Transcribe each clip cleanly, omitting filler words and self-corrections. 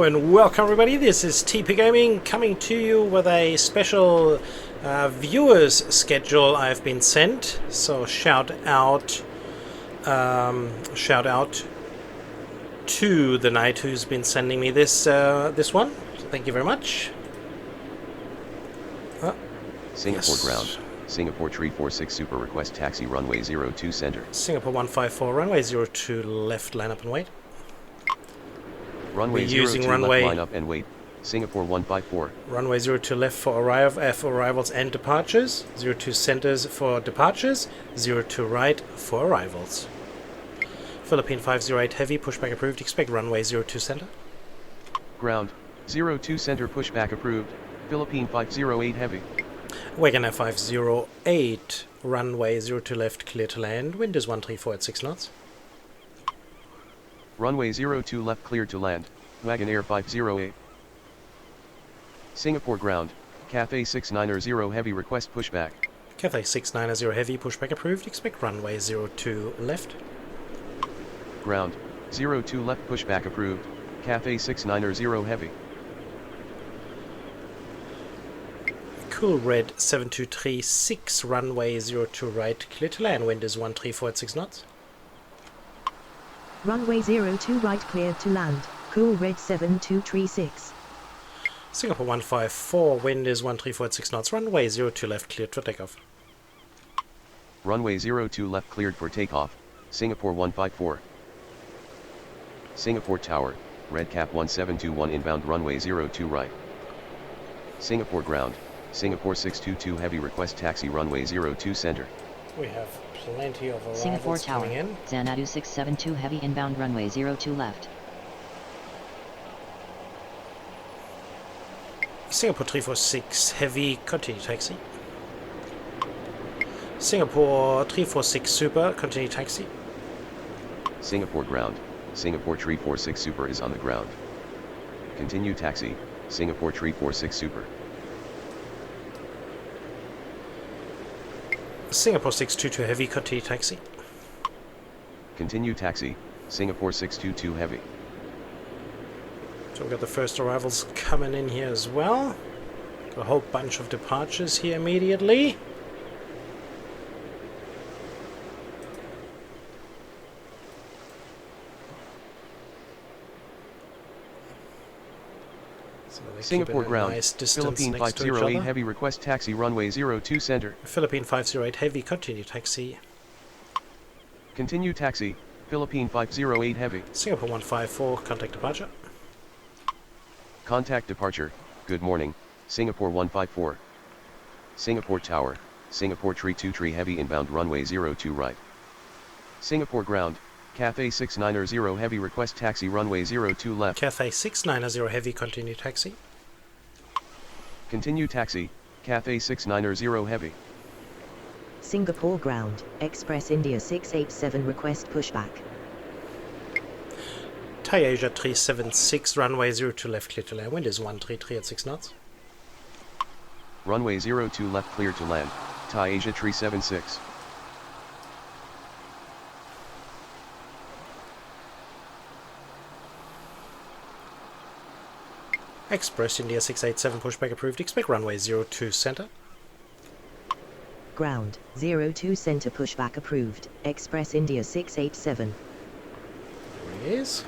Hello and welcome everybody, this is TP Gaming coming to you with a special viewers schedule I've been sent. So shout out to the knight who's been sending me this this one. So thank you very much. Singapore ground. Singapore 346 Super request taxi runway 02 center. Singapore 154 runway 02 left, line up and wait. Runway 02 left, line up and wait. Singapore 154. Runway 02 left for arrivals and departures. 02 centers for departures. 02 right for arrivals. Philippine 508 heavy, pushback approved. Expect runway 02 center. Ground. 02 center pushback approved. Philippine 508 heavy. Wagonair 508 runway 02 left, clear to land. Wind is 134 at 6 knots. Runway 02 left clear to land. Wagonair 508. Singapore ground. Cathay 690 heavy request pushback. Cathay 690 heavy, pushback approved. Expect runway 02 left. Ground. 02 left pushback approved. Cathay 690 heavy. Cool red 7236 runway 02 right, clear to land. Wind is 134 at 6 knots. Runway 02 right clear to land. Cool red 7236. Singapore 154, wind is 134 at 6 knots. Runway 02 left cleared for takeoff. Runway 02 left cleared for takeoff. Singapore 154. Singapore Tower, red cap 1721 inbound runway 02 right. Singapore ground. Singapore 622 heavy request taxi runway 02 center. We have plenty of arrivals Singapore Tower, coming in. Xanadu 672 heavy inbound runway 02 left. Singapore 346 heavy, continue taxi. Singapore 346 super, continue taxi. Singapore ground. Singapore 346 super is on the ground. Continue taxi. Singapore 346 super. Singapore 622 heavy, continue taxi. Continue taxi. Singapore 622 heavy. So we've got the first arrivals coming in here as well. Got a whole bunch of departures here immediately. So Singapore ground. Nice Philippine 508 heavy request taxi runway 02 center. Philippine 508 heavy, continue taxi. Continue taxi. Philippine 508 heavy. Singapore 154, contact departure. Contact departure. Good morning. Singapore 154. Singapore Tower. Singapore 323 heavy inbound runway 02 right. Singapore ground. Cathay 690 heavy request taxi runway 02 left. Cathay 690 heavy, continue taxi. Continue taxi. Cathay 690 heavy. Singapore ground. Express India 687 request pushback. Thai Asia 376 runway 02 left, clear to land. Wind is 133 at 6 knots. Runway 02 left clear to land. Thai Asia 376. Express India 687 pushback approved. Expect runway 02 center. Ground. 02 center pushback approved. Express India 687. There he is.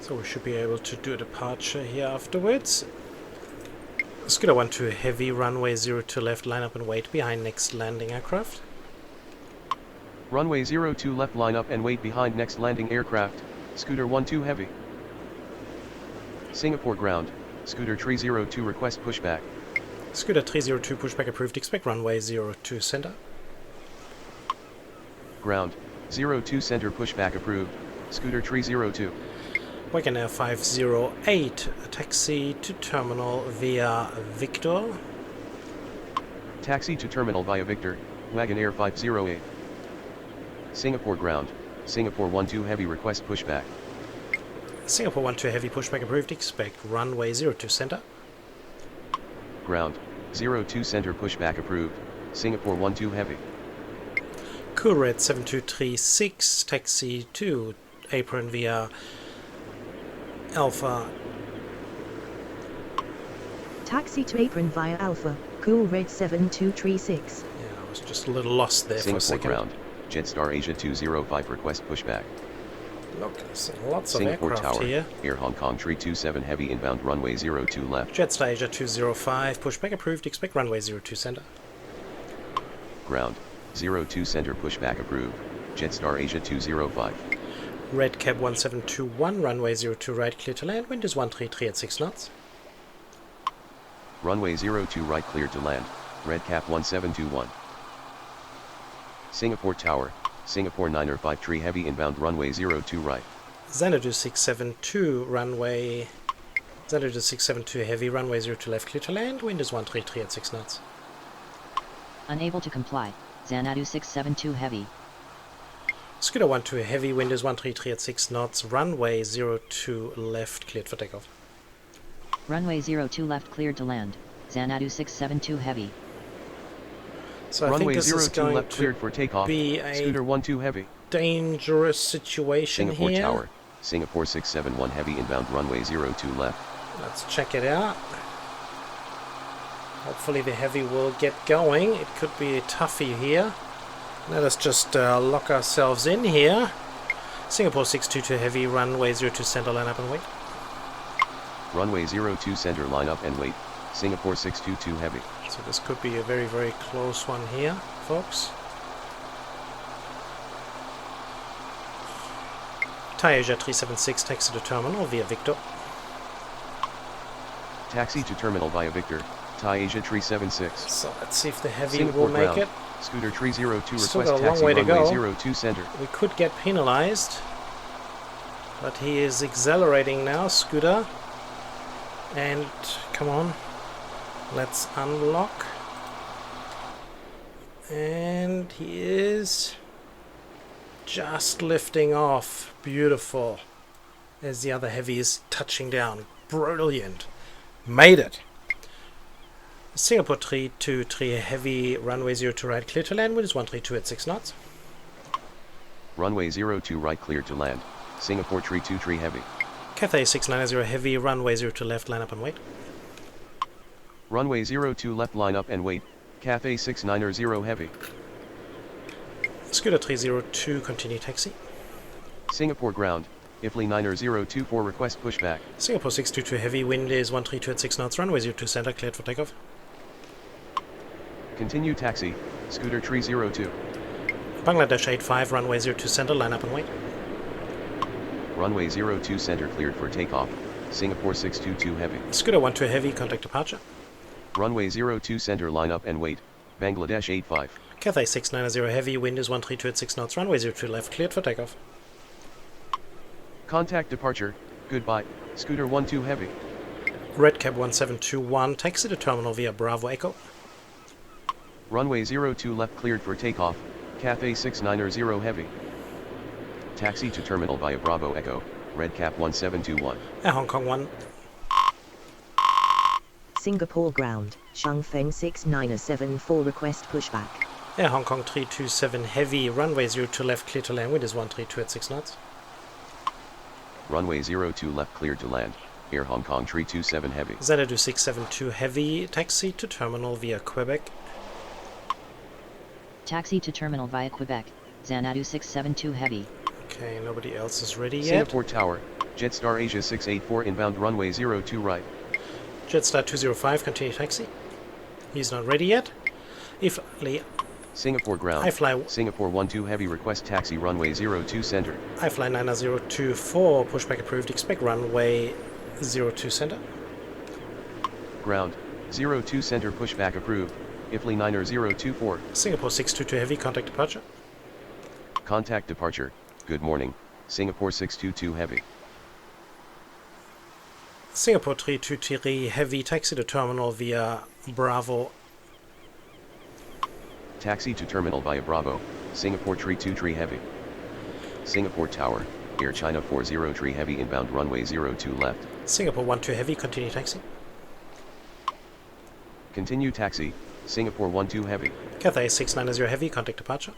So we should be able to do a departure here afterwards. Scooter 12 heavy, runway 02 left, line up and wait behind next landing aircraft. Runway 02 left line up and wait behind next landing aircraft. Scooter 12 heavy. Singapore ground. Scooter 302 request pushback. Scooter 302 pushback approved. Expect runway 02 center. Ground. 02 center pushback approved. Scooter 302. Wagonair 508, a taxi to terminal via Victor. Taxi to terminal via Victor, Wagonair 508. Singapore ground, Singapore 12 heavy request pushback. Singapore 12 heavy, pushback approved, expect runway 02 center. Ground, 02 center pushback approved, Singapore 12 heavy. Cool Red 7236, taxi to apron via Alpha. Taxi to apron via Alpha, Cool Red 7236. Yeah, I was just a little lost there for a Singapore second. ground, Jetstar Asia 205 request pushback. Look, there's lots of Singapore aircraft Tower, here. Air Hong Kong 327 heavy inbound runway 02 left. Jetstar Asia 205, pushback approved, expect runway 02 center. Ground, 02 center pushback approved, Jetstar Asia 205. Red Cab 1721, runway 02 right, clear to land, wind is 133 at 6 knots. Runway 02 right cleared to land, Red Cap 1721. Singapore Tower, Singapore 953 heavy inbound runway 02 right. Xanadu 672, runway... Xanadu 672 heavy, runway 02 left, clear to land, wind is 133 at 6 knots. Unable to comply. Xanadu 672 heavy. Scooter 12 heavy, wind is 133 at 6 knots, runway 02 left, cleared for takeoff. Runway 02 left cleared to land. Xanadu 672 heavy. So I Runway think this is 02 going left cleared for takeoff, be a Scooter 12 heavy. dangerous situation Singapore here. Tower, Singapore 671 heavy inbound runway 02 left. Let's check it out. Hopefully the heavy will get going. It could be a toughie here. Let us just lock ourselves in here. Singapore 622 heavy, runway 02 center, line up and wait. Runway 02 center line up and wait, Singapore 622 heavy. So this could be a very, very close one here, folks. Thai Asia 376, taxi to terminal via Victor. Taxi to terminal via Victor, Thai Asia 376. So let's see if the heavy Singapore will make ground, it. Scooter 302 Still request got a long taxi way to runway go. 02 center. We could get penalized, but he is accelerating now, Scooter. And come on, let's unlock. And he is just lifting off. Beautiful. As the other heavy is touching down. Brilliant. Made it. Singapore 323 heavy, runway 02 right, clear to land, wind is 132 at 6 knots. Runway 02 right cleared to land, Singapore 323 heavy. Cathay 690 heavy, runway 02 left, line up and wait. Runway 02 left line up and wait, Cathay 690 heavy. Scooter 302, continue taxi. Singapore ground, IFLI 90024 request pushback. Singapore 622 heavy, wind is 132 at 6 knots, runway 02 center, cleared for takeoff. Continue taxi, Scooter 302. Bangladesh 85, runway 02 center, line up and wait. Runway 02 center cleared for takeoff, Singapore 622 heavy. Scooter 12 heavy, contact departure. Runway 02 center line up and wait, Bangladesh 85. Cathay 690 heavy, wind is 132 at 6 knots, runway 02 left, cleared for takeoff. Contact departure, goodbye, Scooter 12 heavy. Red Cab 1721, taxi to terminal via Bravo Echo. Runway 02 left cleared for takeoff, Cathay 690 heavy. Taxi to terminal via Bravo Echo, Red Cap 1721. Air Hong Kong 1. Singapore ground, Shangfeng 6974 request pushback. Air Hong Kong 327 heavy, runway 02 left, clear to land, wind is 132 at 6 knots. Runway 02 left cleared to land, Air Hong Kong 327 heavy. Xanadu 672 heavy, taxi to terminal via Quebec. Taxi to terminal via Quebec. Xanadu 672 heavy. Okay, nobody else is ready yet. Singapore Tower, Jetstar Asia 684 inbound runway 02 right. Jetstar 205, continue taxi. He's not ready yet. If Singapore ground, I fly Singapore 12 heavy request taxi runway 02 center. I fly 9024, pushback approved, expect runway 02 center. Ground, 02 center pushback approved, IFLI 9024. Singapore 622 heavy, contact departure. Contact departure, good morning, Singapore 622 heavy. Singapore 323 heavy, taxi to terminal via Bravo. Taxi to terminal via Bravo, Singapore 323 heavy. Singapore Tower, Air China 403 heavy inbound runway 02 left. Singapore 12 heavy, continue taxi. Continue taxi, Singapore 12 heavy. Cathay 690 heavy, contact departure.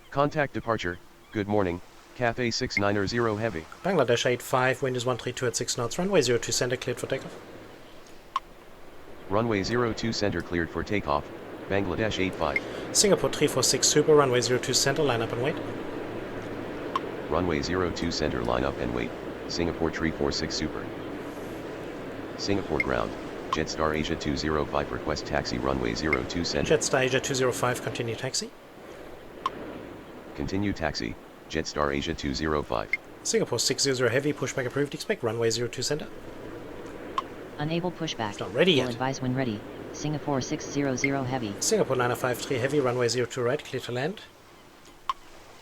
Contact departure, good morning, Cathay 690 heavy. Bangladesh 85, wind is 132 at 6 knots, runway 02 center cleared for takeoff. Runway 02 center cleared for takeoff, Bangladesh 85. Singapore 346 super, runway 02 center, line up and wait. Runway 02 center line up and wait, Singapore 346 super. Singapore ground, Jetstar Asia 205 request taxi runway 02 center. Jetstar Asia 205, continue taxi. Continue taxi, Jetstar Asia 205. Singapore 600 heavy, pushback approved, expect runway 02 center. Unable pushback. It's not ready Will yet. advise when ready. Singapore 600 heavy. Singapore 9053 heavy, runway 02 right, clear to land.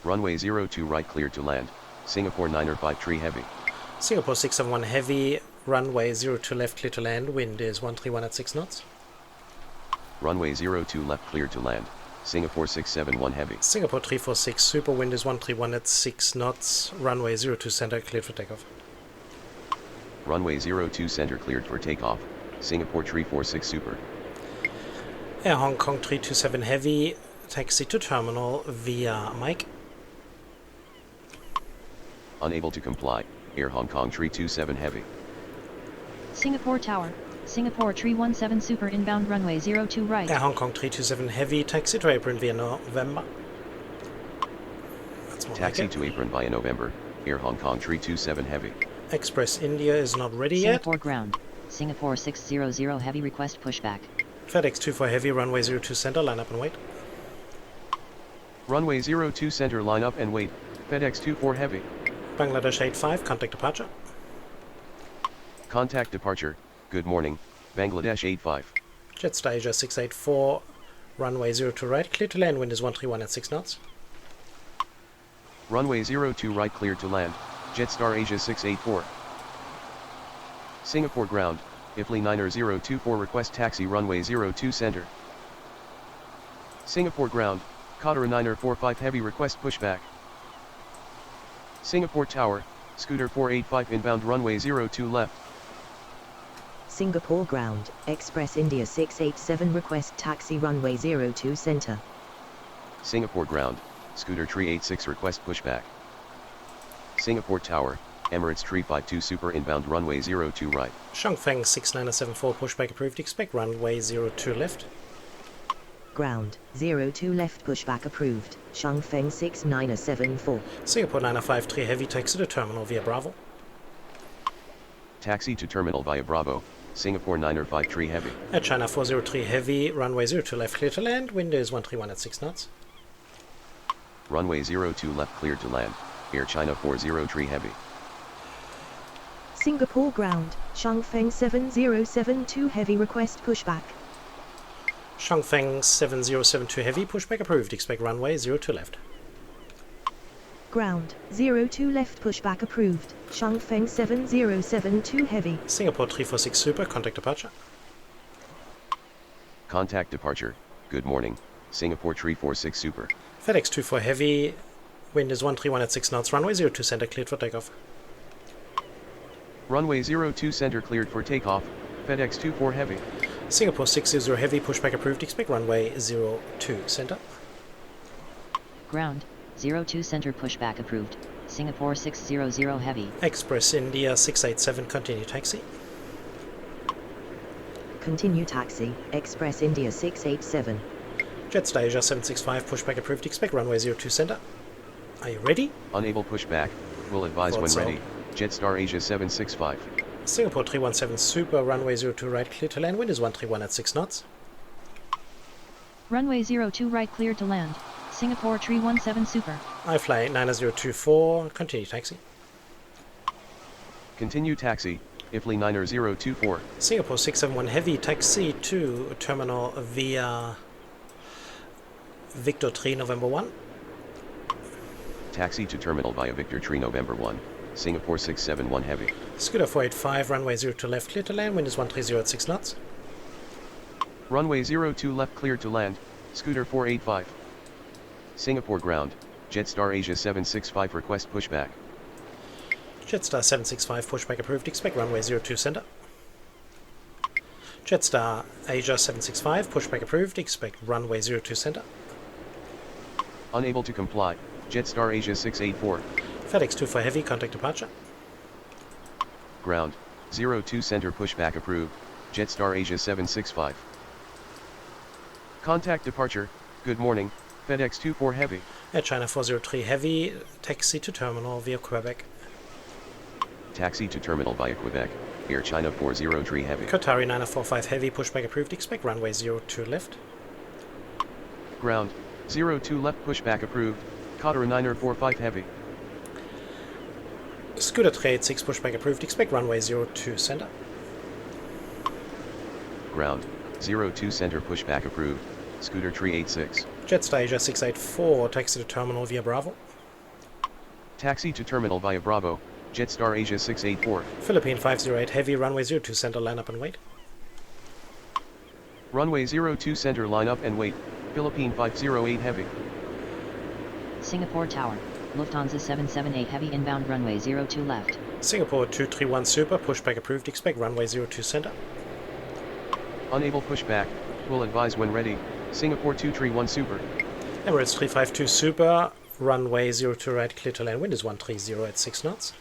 Runway 02 right cleared to land, Singapore 953 heavy. Singapore 671 heavy, runway 02 left, clear to land, wind is 131 at 6 knots. Runway 02 left cleared to land, Singapore 671 heavy. Singapore 346 super, wind is 131 at 6 knots, runway 02 center, cleared for takeoff. Runway 02 center cleared for takeoff, Singapore 346 super. Air Hong Kong 327 heavy, taxi to terminal via Mike. Unable to comply, Air Hong Kong 327 heavy. Singapore Tower, Singapore 317 super inbound runway 02 right. Air Hong Kong 327 heavy, taxi to apron via November. That's more Taxi like it. to apron via November, Air Hong Kong 327 heavy. Express India is not ready yet. Singapore ground. Singapore 600 heavy request pushback. FedEx 24 heavy, runway 02 center, line up and wait. Runway 02 center line up and wait, FedEx 24 heavy. Bangladesh 85, contact departure. Contact departure, good morning, Bangladesh 85. Jetstar Asia 684, runway 02 right, clear to land, wind is 131 at 6 knots. Runway 02 right cleared to land, Jetstar Asia 684. Singapore ground, IFLI 90024 request taxi runway 02 center. Singapore ground, Cardreader 945 heavy request pushback. Singapore tower, Scooter 485 inbound runway 02 left. Singapore ground, Express India 687 request taxi runway 02 center. Singapore ground, Scooter 386 request pushback. Singapore tower, Emirates 352 super inbound runway 02 right. Shangfeng 6974, pushback approved, expect runway 02 left. Ground, 02 left pushback approved, Shangfeng 6974. Singapore 9053 heavy, taxi to terminal via Bravo. Taxi to terminal via Bravo, Singapore 953 heavy. Air China 403 heavy, runway 02 left, clear to land, wind is 131 at 6 knots. Runway 02 left cleared to land, Air China 403 heavy. Singapore ground, Shangfeng 7072 heavy request pushback. Shangfeng 7072 heavy, pushback approved, expect runway 02 left. Ground, 02 left pushback approved, Shangfeng 7072 heavy. Singapore 346 super, contact departure. Contact departure, good morning, Singapore 346 super. FedEx 24 heavy, wind is 131 at 6 knots, runway 02 center, cleared for takeoff. Runway 02 center cleared for takeoff, FedEx 24 heavy. Singapore 600 heavy, pushback approved, expect runway 02 center. Ground. 02 center pushback approved. Singapore 600 heavy. Express India 687, continue taxi. Continue taxi, Express India 687. Jetstar Asia 765, pushback approved, expect runway 02 center. Are you ready? Unable pushback, will advise Thought when so. ready, Jetstar Asia 765. Singapore 317 super, runway 02 right, clear to land, wind is 131 at 6 knots. Runway 02 right cleared to land, Singapore 317 super. iFly 9024, continue taxi. Continue taxi, IFLI 90024. Singapore 671 heavy, taxi to terminal via Victor 3 November 1. Taxi to terminal via Victor Tree November 1, Singapore 671 heavy. Scooter 485, runway 02 left, clear to land, wind is 130 at 6 knots. Runway 02 left cleared to land, Scooter 485. Singapore ground, Jetstar Asia 765 request pushback. Jetstar 765 pushback approved. Expect runway 02 center. Jetstar Asia 765 pushback approved. Expect runway 02 center. Unable to comply. Jetstar Asia 684. FedEx 24 heavy, contact departure. Ground. 02 center pushback approved. Jetstar Asia 765. Contact departure. Good morning. FedEx 24 heavy. Air China 403 heavy, taxi to terminal via Quebec. Taxi to terminal via Quebec. Air China 403 heavy. Qatari 945 heavy, pushback approved. Expect runway 02 left. Ground. 02 left pushback approved. Qatar 945 heavy. Scooter 386 pushback approved. Expect runway 02 center. Ground. 02 center pushback approved. Scooter 386. Jetstar Asia 684, taxi to terminal via Bravo. Taxi to terminal via Bravo. Jetstar Asia 684. Philippine 508 heavy, runway 02 center, line up and wait. Runway 02 center, line up and wait. Philippine 508 heavy. Singapore Tower, Lufthansa 778 heavy inbound runway 02 left. Singapore 231 super, pushback approved. Expect runway 02 center. Unable pushback. Will advise when ready. Singapore 231 super. Emirates 352 super, runway 02 right, clear to land. Wind is 130 at 6 knots.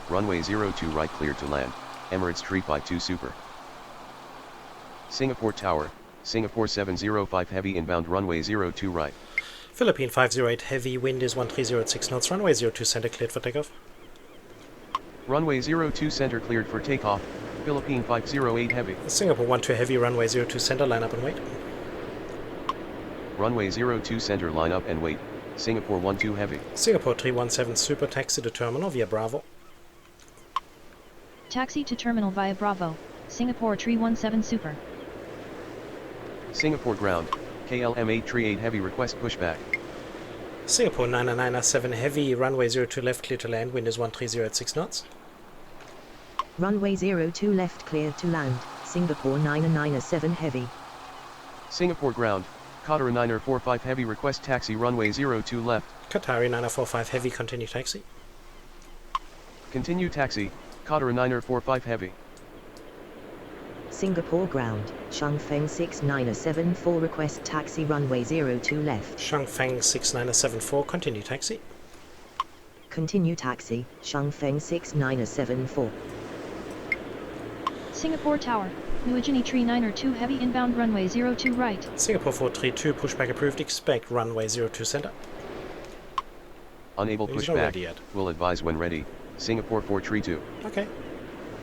Runway 02 right, clear to land. Emirates 352 super. Singapore Tower, Singapore 705 heavy inbound runway 02 right. Philippine 508 heavy, wind is 130 at 6 knots. Runway 02 center cleared for takeoff. Runway 02 center cleared for takeoff. Philippine 508 heavy. Singapore 12 heavy, runway 02 center, line up and wait. Runway 02 center, line up and wait. Singapore 12 heavy. Singapore 317 super, taxi to terminal via Bravo. Taxi to terminal via Bravo, Singapore 317 super. Singapore ground. KLM 838 heavy, request pushback. Singapore 997 heavy, runway 02 left, clear to land. Wind is 130 at 6 knots. Runway 02 left, clear to land. Singapore 997 heavy. Singapore ground. Qatar 945 heavy, request taxi runway 02 left. Qatari 945 heavy, continue taxi. Continue taxi. Qatar 945 heavy. Singapore ground. Shangfeng 6974 request taxi runway 02 left. Shangfeng 69774, continue taxi. Continue taxi. Shangfeng 6974. Singapore Tower, Nuajini 392 heavy inbound runway 02 right. Singapore 432, pushback approved. Expect runway 02 center. Unable He's not ready pushback. yet. Will advise when ready. Singapore 432. Okay,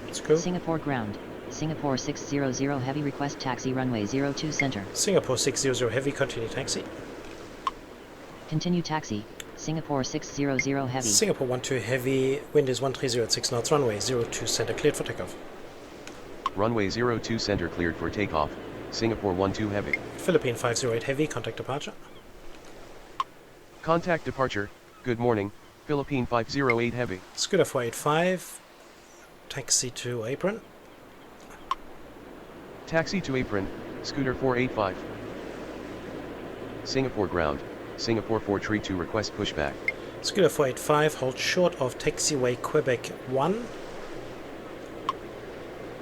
that's cool. Singapore ground, Singapore 600 heavy request taxi runway 02 center. Singapore 600 heavy, continue taxi. Continue taxi, Singapore 600 heavy. Singapore 12 heavy, wind is 130 at 6 knots. Runway 02 center cleared for takeoff. Runway 02 center cleared for takeoff. Singapore 12 heavy. Philippine 508 heavy, contact departure. Contact departure. Good morning. Philippine 508 heavy. Scooter 485, taxi to apron. Taxi to apron. Scooter 485. Singapore ground. Singapore 432 request pushback. Scooter 485, hold short of taxiway Quebec 1.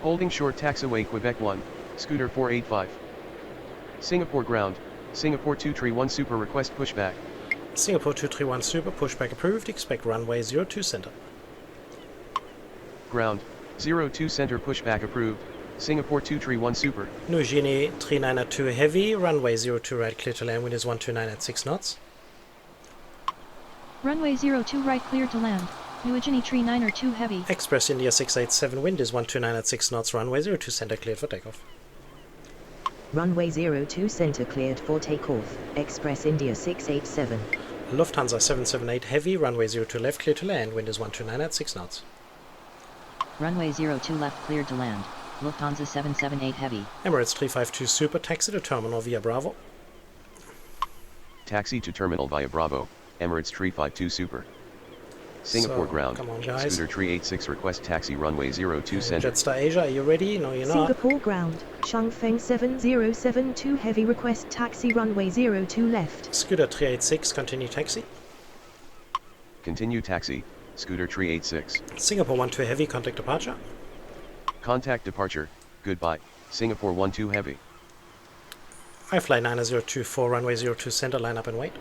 Holding short taxiway Quebec 1. Scooter 485. Singapore ground. Singapore 231 super request pushback. Singapore 231 super, pushback approved. Expect runway 02 center. Ground. 02 center pushback approved. Singapore 231 super. Nuajini 392 heavy, runway 02 right, clear to land. Wind is 129 at 6 knots. Runway 02 right, clear to land. Nuajini 392 heavy. Express India 687, wind is 129 at 6 knots. Runway 02 center cleared for takeoff. Runway 02 center cleared for takeoff. Express India 687. Lufthansa 778 heavy, runway 02 left, clear to land. Wind is 129 at 6 knots. Runway 02 left cleared to land. Lufthansa 778 heavy. Emirates 352 super, taxi to terminal via Bravo. Taxi to terminal via Bravo. Emirates 352 super. Singapore So, ground. come on, guys. Scooter Tree 86 request taxi runway 02 And center. Jetstar Asia, are you ready? No, you're not. Singapore ground, Shangfeng 7072 heavy request taxi runway 02 left. Scooter 386, continue taxi. Continue taxi. Scooter Tree 86. Singapore 12 heavy, contact departure. Contact departure. Goodbye. Singapore 12 heavy. iFly 9024, runway 02 center, line up and wait.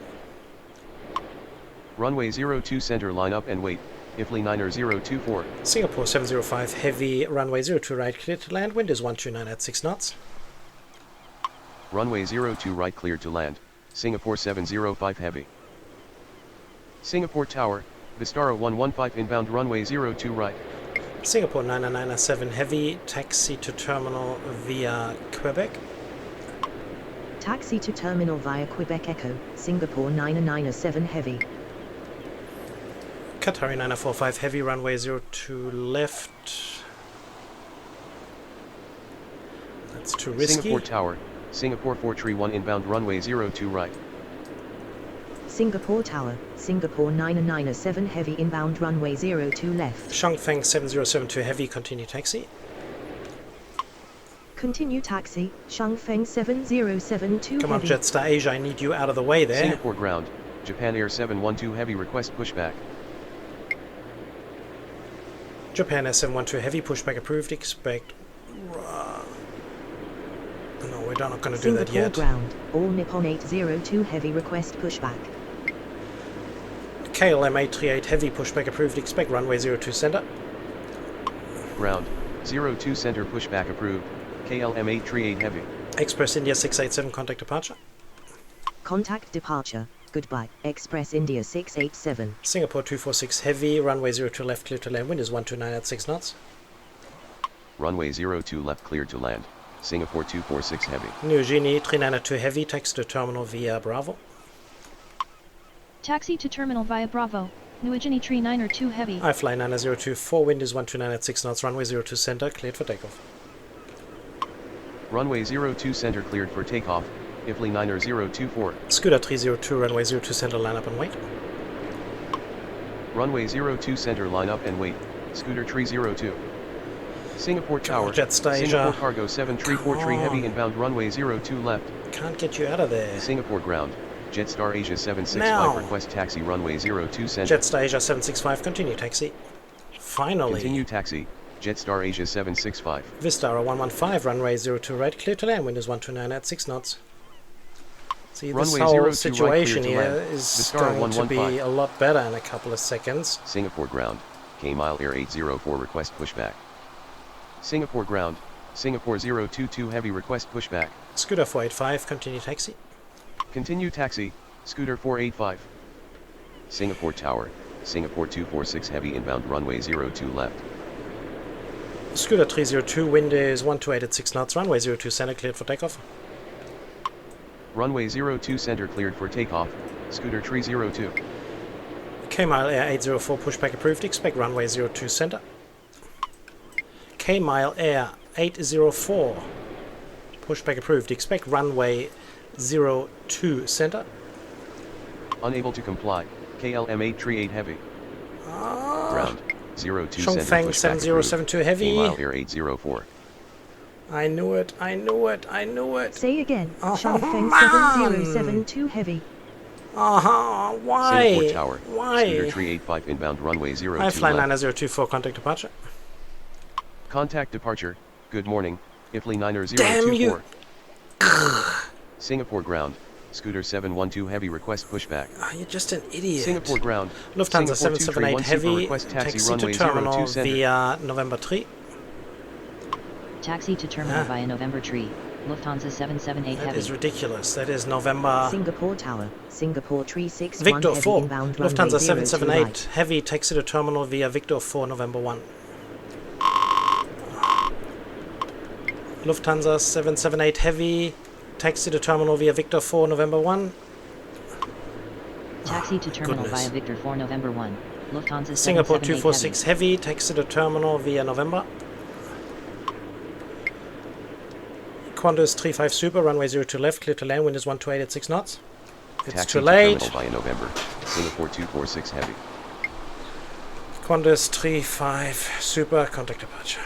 Runway 02 center, line up and wait. IFLY 9024. Singapore 705 heavy, runway 02 right, clear to land, wind is 129 at 6 knots. Runway 02 right, clear to land. Singapore 705 heavy. Singapore Tower, Vistara 115 inbound runway 02 right. Singapore 9997 heavy, taxi to terminal via Quebec. Taxi to terminal via Quebec Echo, Singapore 997 heavy. Qatari 945 heavy, runway 02 left. That's too risky. Singapore Tower, Singapore 431 inbound runway 02 right. Singapore Tower, Singapore 997 heavy inbound runway 02 left. Shangfeng 7072 heavy, continue taxi. Continue taxi, Shangfeng 7072 Come on, heavy. Jetstar Asia, I need you out of the way there. Singapore ground, Japan Air 712 heavy request pushback. Japan Air 712 heavy, pushback approved, expect... No, we're not going to do that Singapore yet. ground, All Nippon 802 heavy request pushback. KLM 838 heavy, pushback approved, expect runway 02 center. Ground, 02 center pushback approved. KLM 838 heavy. Express India 687, contact departure. Contact departure, goodbye, Express India 687. Singapore 246 heavy, runway 02 left, clear to land, wind is 129 at 6 knots. Runway 02 left, clear to land. Singapore 246 heavy. New Guinea 392 heavy, taxi to terminal via Bravo. Taxi to terminal via Bravo, New Guinea 392 heavy. iFly 9024, wind is 129 at 6 knots, runway 02 center, cleared for takeoff. Runway 02 center cleared for takeoff. IFLY 9024. Scooter 302, runway 02 center, line up and wait. Runway 02 center, line up and wait. Scooter 302. Singapore Tower, Jetstar Asia. Singapore Cargo 7343 heavy inbound runway 02 left. Can't get you out of there. Singapore ground, Jetstar Asia 765 Now. request taxi runway 02 center. Jetstar Asia 765, continue taxi. Finally. Continue taxi, Jetstar Asia 765. Vistara 115, runway 02 right, clear to land, wind is 129 at 6 knots. See, this Runway whole 02 right, situation clear to here land. is Vistara going to be 115. a lot better in a couple of seconds. Singapore ground, K-Mile Air 804 request pushback. Singapore ground, Singapore 022 heavy request pushback. Scooter 485, continue taxi. Continue taxi, Scooter 485. Singapore Tower, Singapore 246 heavy inbound runway 02 left. Scooter 302, wind is 128 at 6 knots, runway 02 center, cleared for takeoff. Runway 02 center cleared for takeoff, Scooter 302. K-Mile Air 804, pushback approved, expect runway 02 center. K-Mile Air 804, pushback approved, expect runway 02 center. Unable to comply, KLM 838 heavy. Ground, 02 center Shangfeng pushback 7072 approved. heavy. K-Mile Air 804. I knew it, I knew it, I knew it. Say again, Oh, Shangfeng man. 7072 heavy. Why? Singapore Tower, Why? Scooter 385 inbound runway 02 iFly left. 9024, contact departure. Contact departure, good morning, IFLY Damn you. 9024. Singapore ground, Scooter 712 heavy request pushback. You're just an idiot. Singapore ground, Lufthansa Singapore 778 231 super heavy, request taxi taxi to runway terminal 02 center. via November 3. Taxi to terminal via November Tree, Lufthansa 778 That heavy. is ridiculous. That is November... Singapore Tower, Singapore 361 Victor heavy 4, inbound runway Lufthansa 02 778 right. heavy, taxi to terminal via Victor 4, November 1. Lufthansa 778 heavy, taxi to terminal via Victor 4, November 1. Taxi to terminal goodness. via Victor 4 November 1, Lufthansa Singapore 778 246 heavy, taxi to terminal via November. Qantas 35 Super, runway 02 left, clear to land, wind is 128 at 6 knots. It's Taxi too to late. terminal via November, Singapore 246 heavy. Qantas 35 Super, contact departure.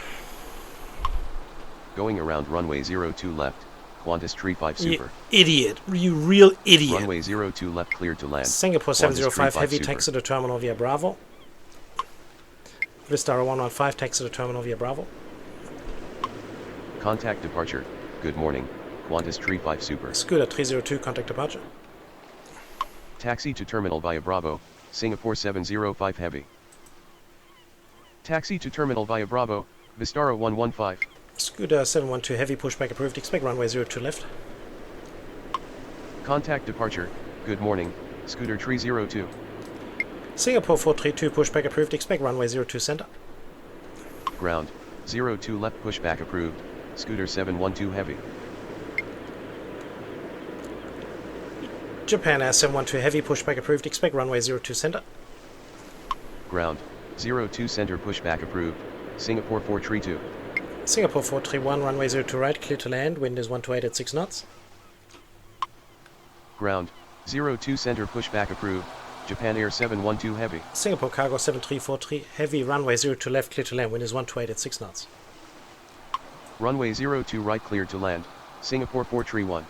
Going around runway 02 left, Qantas 35 Super. You idiot. You real idiot. Runway 02 left cleared to land. Singapore Qantas 705 Heavy, Super. taxi to terminal via Bravo. Vistara 115, taxi to terminal via Bravo. Contact departure. Good morning, Qantas 35 Super. Scooter 302, contact departure. Taxi to terminal via Bravo, Singapore 705 Heavy. Taxi to terminal via Bravo, Vistara 115. Scooter 712 Heavy, pushback approved. Expect runway 02 left. Contact departure. Good morning, Scooter 302. Singapore 432, pushback approved. Expect runway 02 center. Ground, 02 left pushback approved, Scooter 712 Heavy. Japan Air 712 Heavy, pushback approved. Expect runway 02 center. Ground, 02 center pushback approved, Singapore 432. Singapore 431, runway 02 right, clear to land. Wind is 128 at 6 knots. Ground, 02 center pushback approved, Japan Air 712 Heavy. Singapore Cargo 7343 Heavy, runway 02 left, clear to land. Wind is 128 at 6 knots. Runway 02 right cleared to land, Singapore 431.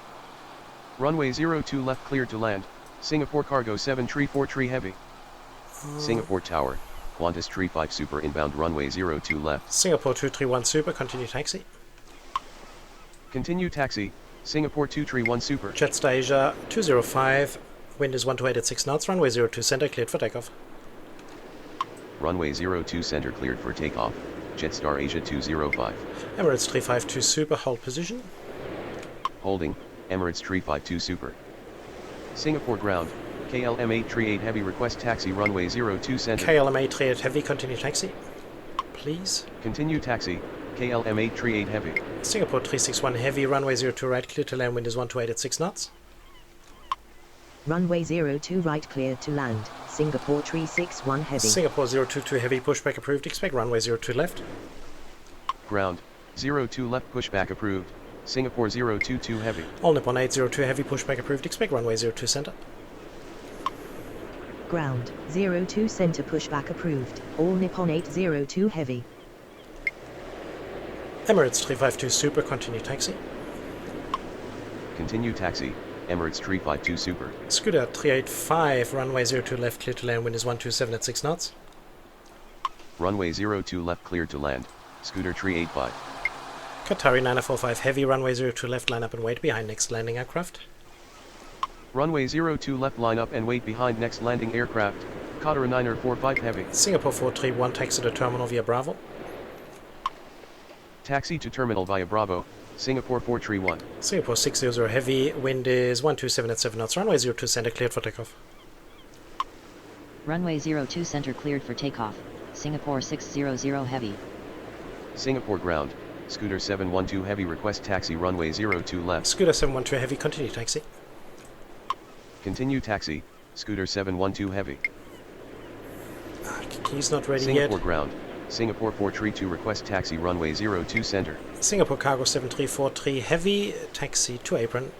Runway 02 left cleared to land, Singapore Cargo 7343 Heavy. Singapore Tower, Qantas 35 Super inbound runway 02 left. Singapore 231 Super, continue taxi. Continue taxi, Singapore 231 Super. Jetstar Asia 205, wind is 128 at 6 knots. Runway 02 center, cleared for takeoff. Runway 02 center cleared for takeoff, Jetstar Asia 205. Emirates 352 Super, hold position. Holding, Emirates 352 Super. Singapore ground, KLM 838 Heavy request taxi runway 02 center. KLM 838 Heavy, continue taxi. Please. Continue taxi, KLM 838 Heavy. Singapore 361 Heavy, runway 02 right, clear to land. Wind is 128 at 6 knots. Runway 02 right cleared to land. Singapore 361 Heavy. Singapore 022 Heavy, pushback approved. Expect runway 02 left. Ground, 02 left pushback approved, Singapore 022 Heavy. All Nippon 802 Heavy, pushback approved. Expect runway 02 center. Ground, 02 center pushback approved. All Nippon 802 Heavy. Emirates 352 Super, continue taxi. Continue taxi, Emirates 352 Super. Scooter 385, runway 02 left, clear to land. Wind is 127 at 6 knots. Runway 02 left cleared to land, Scooter 385. Qatari 945 Heavy, runway 02 left, line up and wait behind next landing aircraft. Runway 02 left line up and wait behind next landing aircraft, Qatar 945 Heavy. Singapore 431, taxi to terminal via Bravo. Taxi to terminal via Bravo, Singapore 431. Singapore 600 Heavy, wind is 127 at 7 knots. Runway 02 center, cleared for takeoff. Runway 02 center cleared for takeoff, Singapore 600 Heavy. Singapore ground, Scooter 712 Heavy request taxi runway 02 left. Scooter 712 Heavy, continue taxi. Continue taxi, Scooter 712 Heavy. He's not ready Singapore yet. ground, Singapore 432 request taxi runway 02 center. Singapore Cargo 7343 Heavy, taxi to apron.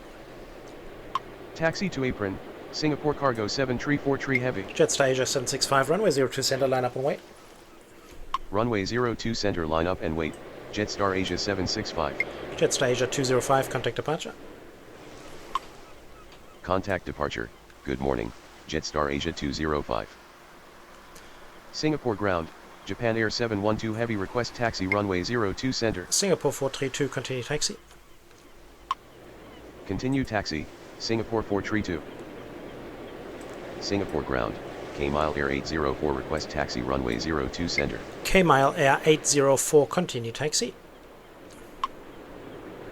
Taxi to apron, Singapore Cargo 7343 Heavy. Jetstar Asia 765, runway 02 center, line up and wait. Runway 02 center line up and wait, Jetstar Asia 765. Jetstar Asia 205, contact departure. Contact departure, good morning, Jetstar Asia 205. Singapore ground, Japan Air 712 Heavy request taxi runway 02 center. Singapore 432, continue taxi. Continue taxi, Singapore 432. Singapore ground, K-Mile Air 804 request taxi runway 02 center. K-Mile Air 804, continue taxi.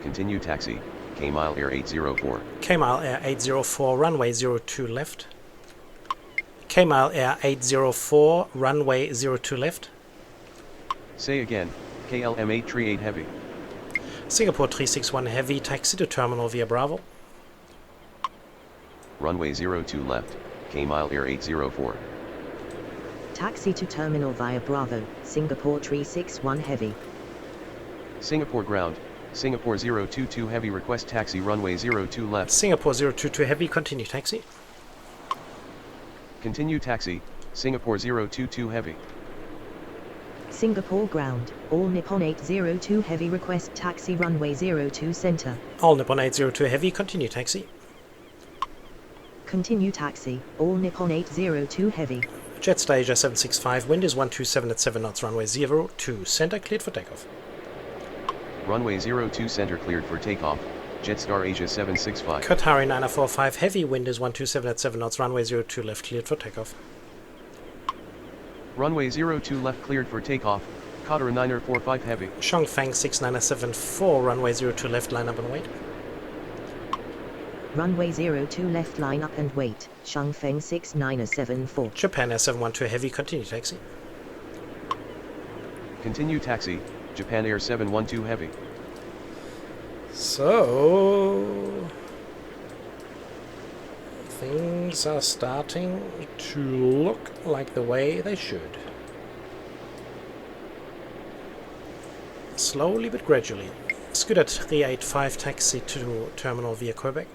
Continue taxi, K-Mile Air 804. K-Mile Air 804, runway 02 left. K-Mile Air 804, runway 02 left. Say again, KLM 838 Heavy. Singapore 361 Heavy, taxi to terminal via Bravo. Runway 02 left, K-Mile Air 804. Taxi to terminal via Bravo, Singapore 361 Heavy. Singapore ground, Singapore 022 Heavy request taxi runway 02 left. Singapore 022 Heavy, continue taxi. Continue taxi, Singapore 022 Heavy. Singapore ground, all Nippon 802 heavy request taxi runway 02 center. All Nippon 802 heavy, continue taxi. Continue taxi, all Nippon 802 heavy. Jetstar Asia 765, wind is 127 at 7 knots, runway 02 center, cleared for takeoff. Runway 02 center cleared for takeoff. Jetstar Asia 765. Qatari 945 heavy, wind is 127 at 7 knots, runway 02 left, cleared for takeoff. Runway 02 left cleared for takeoff. Qatar 945 heavy. Chongfeng 6974, runway 02 left, line up and wait. Runway 02 left line up and wait, Chongfeng 6974. Japan Air 712 heavy, continue taxi. Continue taxi. Japan Air 712 heavy. So things are starting to look like the way they should. Slowly but gradually. Scooter 385 taxi to terminal via Quebec.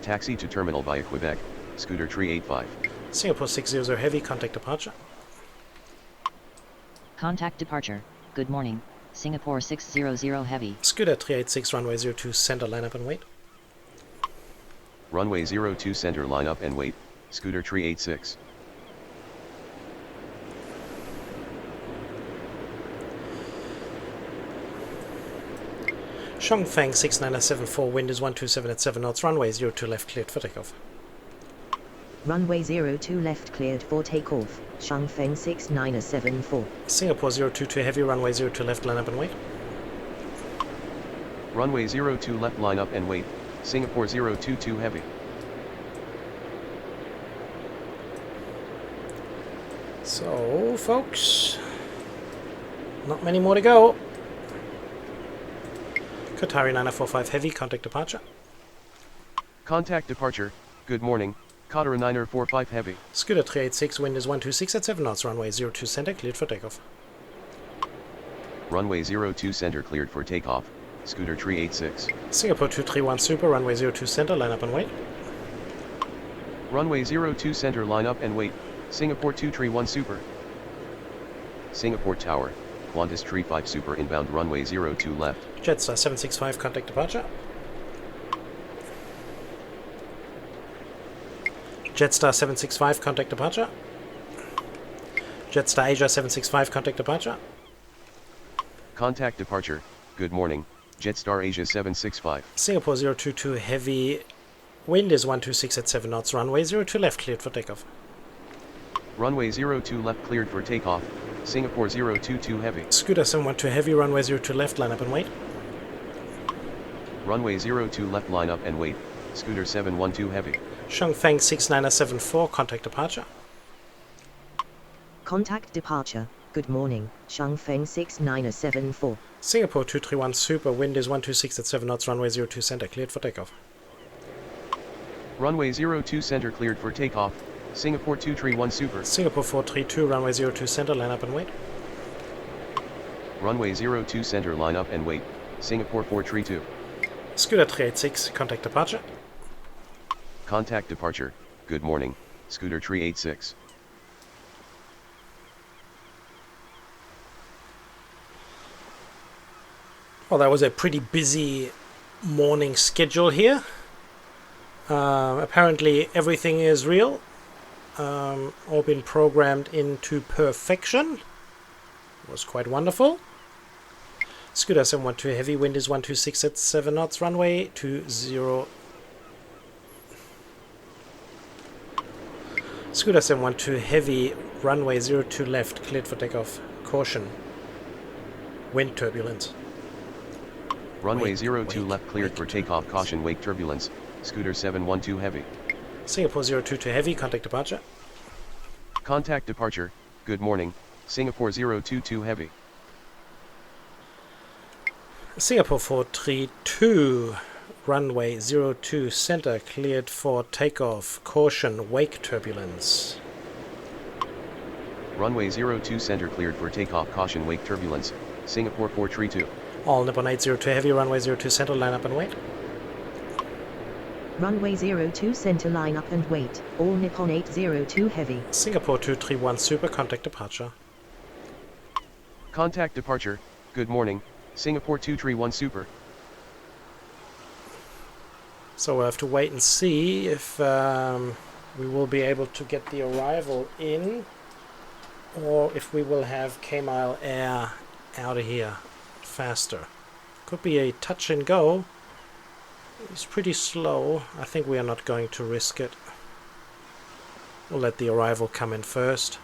Taxi to terminal via Quebec. Scooter 385. Singapore 600 heavy, contact departure. Contact departure. Good morning. Singapore 600 heavy. Scooter 386 runway 02 center, line up and wait. Runway 02 center line up and wait. Scooter 386. Chongfeng 6974, wind is 127 at 7 knots, runway 02 left, cleared for takeoff. Runway 02 left cleared for takeoff, Chongfeng 6974. Singapore 022 heavy, runway 02 left, line up and wait. Runway 02 left line up and wait. Singapore 022 heavy. So, folks, not many more to go. Qatari 945 heavy, contact departure. Contact departure. Good morning. Qatar 945 heavy. Scooter 386, wind is 126 at 7 knots, runway 02 center, cleared for takeoff. Runway 02 center cleared for takeoff. Scooter 386. Singapore 231 super, runway 02 center, line up and wait. Runway 02 center line up and wait. Singapore 231 super. Singapore Tower. Qantas 35 super inbound runway 02 left. Jetstar 765, contact departure. Jetstar 765, contact departure. Jetstar Asia 765, contact departure. Contact departure. Good morning. Jetstar Asia 765. Singapore 022 heavy, wind is 126 at 7 knots, runway 02 left, cleared for takeoff. Runway 02 left cleared for takeoff. Singapore 022 heavy. Scooter 712 heavy, runway 02 left, line up and wait. Runway 02 left line up and wait. Scooter 712 heavy. Chongfeng 6974, contact departure. Contact departure. Good morning, Chongfeng 6974. Singapore 231 super, wind is 126 at 7 knots, runway 02 center, cleared for takeoff. Runway 02 center cleared for takeoff. Singapore 231 super. Singapore 432, runway 02 center, line up and wait. Runway 02 center line up and wait. Singapore 432. Scooter 386, contact departure. Contact departure. Good morning. Scooter 386. Well, that was a pretty busy morning schedule here. Apparently everything is real. All been programmed into perfection. It was quite wonderful. Scooter 712 heavy, wind is 126 at 7 knots, runway 20. Scooter 712 heavy, runway 02 left, cleared for takeoff. Caution. Wind turbulence. Runway 02 left cleared for takeoff. Caution wake turbulence. Scooter 712 heavy. Singapore 022 heavy, contact departure. Contact departure. Good morning. Singapore 022 heavy. Singapore 432, runway 02 center, cleared for takeoff. Caution, wake turbulence. Runway 02 center cleared for takeoff. Caution wake turbulence. Singapore 432. All Nippon 802 heavy, runway 02 center, line up and wait. Runway 02 center line up and wait, all Nippon 802 heavy. Singapore 231 super, contact departure. Contact departure, good morning, Singapore 231 Super. So we'll have to wait and see if we will be able to get the arrival in, or if we will have K-Mile Air out of here faster. Could be a touch and go. It's pretty slow. I think we are not going to risk it. We'll let the arrival come in first.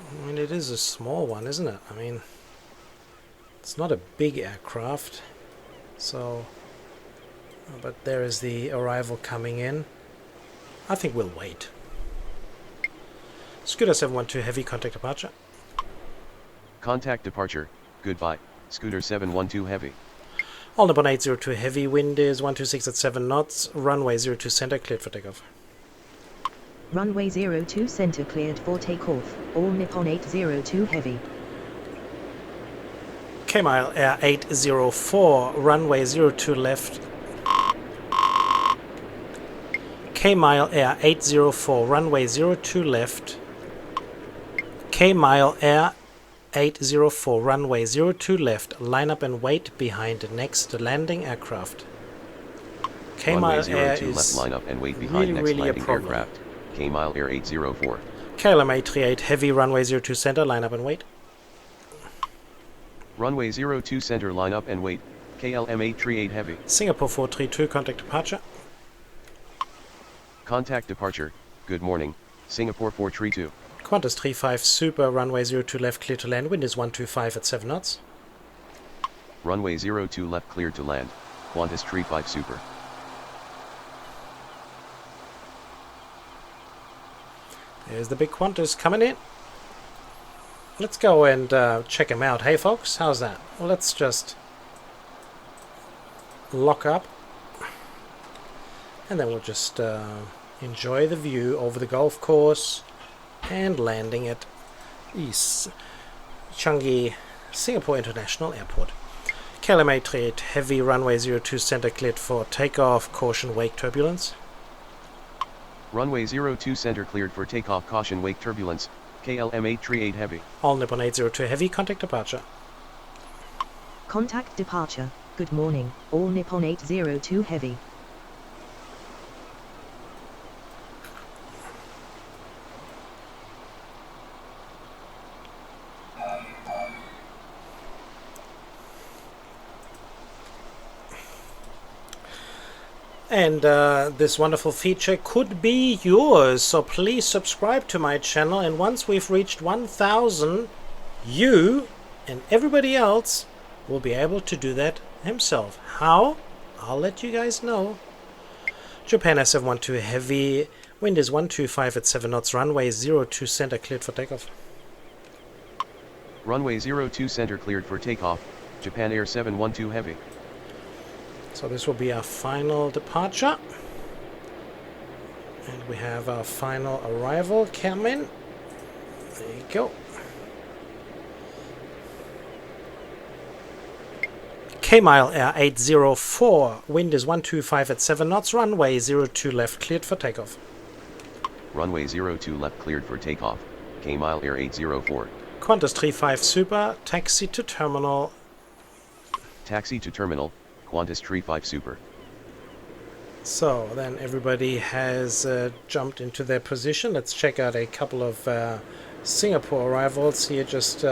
I mean, it is a small one, isn't it? I mean, it's not a big aircraft. So, but there is the arrival coming in. I think we'll wait. Scooter 712 Heavy, contact departure. Contact departure, goodbye, Scooter 712 Heavy. All Nippon 802 Heavy, wind is 126 at 7 knots, runway 02 center, cleared for takeoff. Runway 02 center cleared for takeoff. All Nippon 802 Heavy. K-Mile Air 804, runway 02 left. K-Mile Air 804, runway 02 left. K-Mile Air 804, runway 02 left. Line up and wait behind the next landing aircraft. K-Mile Air 02 is left, line up and wait behind next really a landing problem. aircraft. K-Mile Air 804. KLM 838 Heavy, runway 02 center, line up and wait. Runway 02 center, line up and wait. KLM 838 Heavy. Singapore 432, contact departure. Contact departure, good morning, Singapore 432. Qantas 35 Super, runway 02 left, clear to land, wind is 125 at 7 knots. Runway 02 left, cleared to land, Qantas 35 Super. There's the big Qantas coming in. Let's go and check him out. Hey folks, how's that? Well, let's just lock up and then we'll just enjoy the view over the golf course and landing at East Changi Singapore International Airport. KLM 838 Heavy, runway 02 center, cleared for takeoff, caution wake turbulence. Runway 02 center cleared for takeoff, caution wake turbulence, KLM 838 Heavy. All Nippon 802 Heavy, contact departure. Contact departure. Good morning. All Nippon 802 Heavy. And this wonderful feature could be yours, so please subscribe to my channel, and once we've reached 1,000, you and everybody else will be able to do that himself. How? I'll let you guys know. Japan SF12 Heavy, wind is 125 at 7 knots, runway 02 center, cleared for takeoff. Runway 02 center cleared for takeoff, Japan Air 712 Heavy. So this will be our final departure. And we have our final arrival coming. There you go. K-Mile Air 804, wind is 125 at 7 knots, runway 02 left, cleared for takeoff. Runway 02 left, cleared for takeoff, K-Mile Air 804. Qantas 35 Super, taxi to terminal. Taxi to terminal, Qantas 35 Super. So then everybody has jumped into their position. Let's check out a couple of Singapore arrivals here, just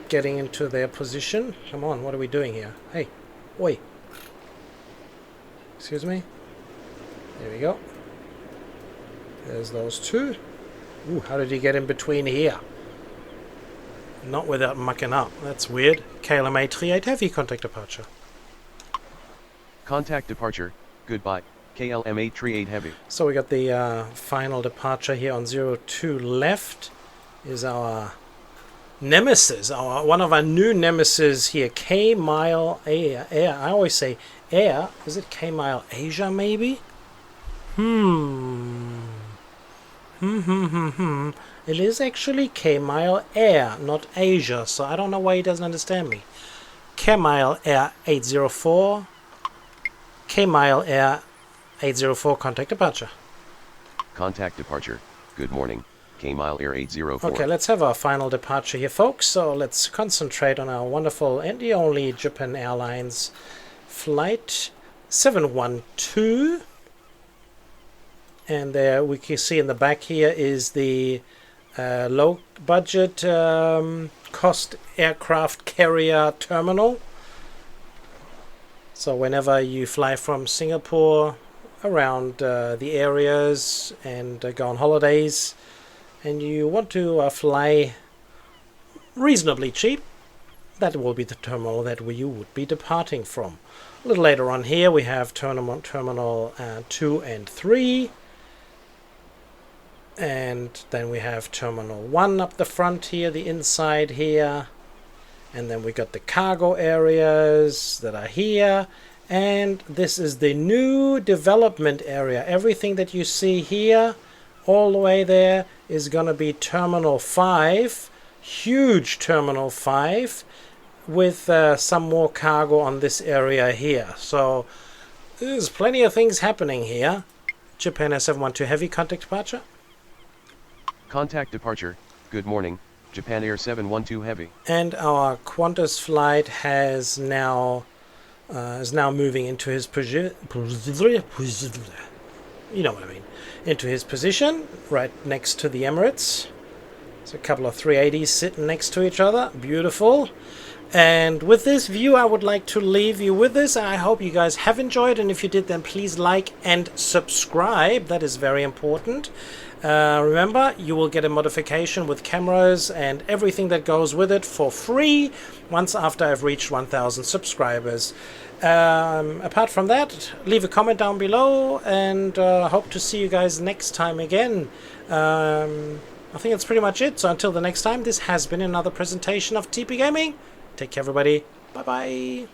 getting into their position. Come on, what are we doing here? Hey, oi. Excuse me. There we go. There's those two. Ooh, how did he get in between here? Not without mucking up. That's weird. KLM 838 Heavy, contact departure. Contact departure, goodbye, KLM 838 Heavy. So we got the final departure here on 02 left. Is our nemesis, one of our new nemesis here, K-Mile Air. I always say Air. Is it K-Mile Asia maybe? It is actually K-Mile Air, not Asia, so I don't know why he doesn't understand me. K-Mile Air 804. K-Mile Air 804, contact departure. Contact departure, good morning, K-Mile Air 804. Okay, let's have our final departure here, folks. So let's concentrate on our wonderful and the only Japan Airlines flight 712. And there we can see in the back here is the low budget cost aircraft carrier terminal. So whenever you fly from Singapore around the areas and go on holidays and you want to fly reasonably cheap, that will be the terminal that you would be departing from. A little later on here we have terminal 2 and 3. And then we have Terminal 1 up the front here, the inside here. And then we got the cargo areas that are here. And this is the new development area. Everything that you see here, all the way there, is going to be Terminal 5. Huge Terminal 5 with some more cargo on this area here. So there's plenty of things happening here. Japan Air 712 Heavy, contact departure. Contact departure, good morning, Japan Air 712 Heavy. And our Qantas flight has now is now moving into his position. You know what I mean. Into his position, right next to the Emirates. There's a couple of 380s sitting next to each other. Beautiful. And with this view, I would like to leave you with this. I hope you guys have enjoyed, and if you did, then please like and subscribe. That is very important. Remember, you will get a modification with cameras and everything that goes with it for free once after I've reached 1,000 subscribers. Apart from that, leave a comment down below, and hope to see you guys next time again. I think that's pretty much it. So until the next time, this has been another presentation of TP Gaming. Take care, everybody. Bye-bye.